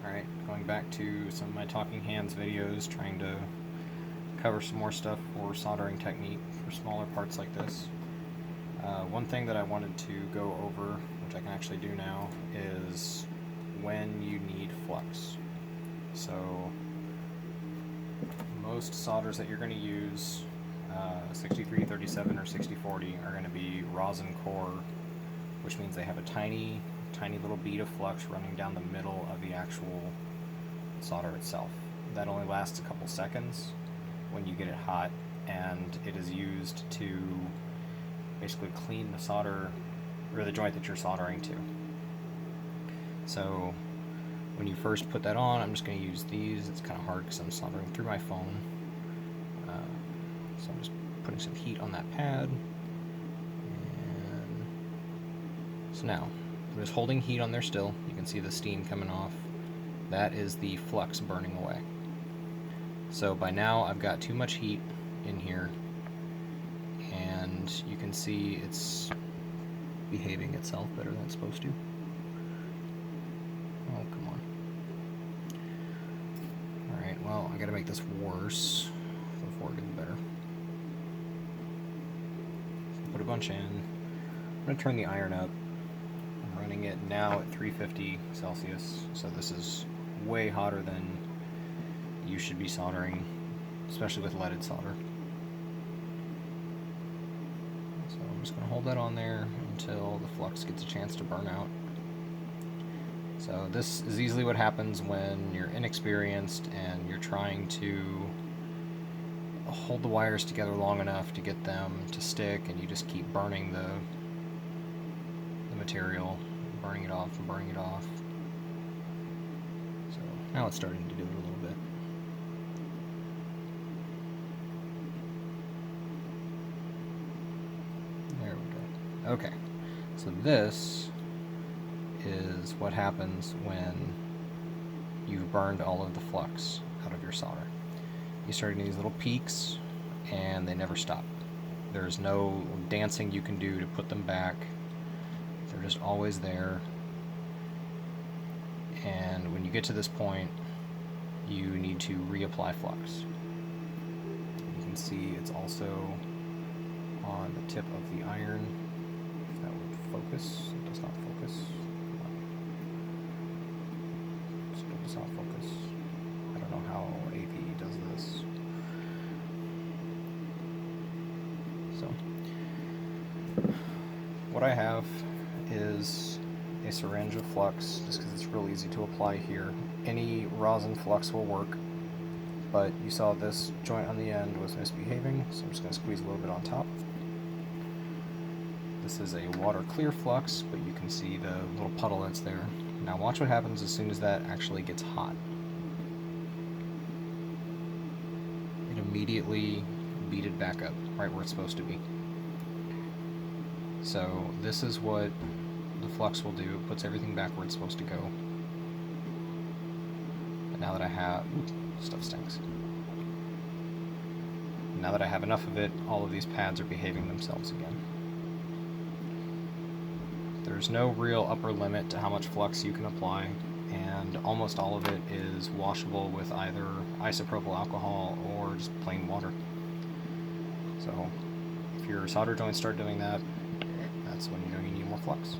Alright, going back to some of my talking hands videos, trying to cover some more stuff for soldering technique for smaller parts like this. One thing that I wanted to go over, which I can actually do now, is when you need flux. So most solders that you're going to use, 6337 or 6040, are going to be rosin core, which means they have a tiny little bead of flux running down the middle of the actual solder itself. That only lasts a couple seconds when you get it hot, and it is used to basically clean the solder, or the joint that you're soldering to. So when you first put that on, I'm just going to use these. It's kind of hard because I'm soldering through my phone. So I'm just putting some heat on that pad. And so now, I'm just holding heat on there still. You can see the steam coming off. That is the flux burning away. So by now I've got too much heat in here, and you can see it's behaving itself better than it's supposed to. Oh, come on. Alright, well, I gotta make this worse before it gets better. So put a bunch in. I'm gonna turn the iron up. I'm running it now at 350 Celsius, so this is way hotter than you should be soldering, especially with leaded solder. So I'm just going to hold that on there until the flux gets a chance to burn out. So this is easily what happens when you're inexperienced and you're trying to hold the wires together long enough to get them to stick, and you just keep burning the material, burning it off and burning it off. So now it's starting to do it a little bit. There we go. Okay, so this is what happens when you've burned all of the flux out of your solder. You start getting these little peaks, and they never stop. There's no dancing you can do to put them back. They're just always there. And when you get to this point, you need to reapply flux. You can see it's also on the tip of the iron. If that would focus. It does not focus. Still does not focus. I don't know how AP does this. So what I have is a syringe of flux, just because it's real easy to apply here. Any rosin flux will work, but you saw this joint on the end was misbehaving, so I'm just going to squeeze a little bit on top. This is a water clear flux, but you can see the little puddle that's there. Now watch what happens as soon as that actually gets hot. It immediately beaded back up, right where it's supposed to be. So this is what the flux will do. It puts everything back where it's supposed to go. And now that I have... stuff stinks. Now that I have enough of it, all of these pads are behaving themselves again. There's no real upper limit to how much flux you can apply, and almost all of it is washable with either isopropyl alcohol or just plain water. So if your solder joints start doing that, that's when you know you need more flux.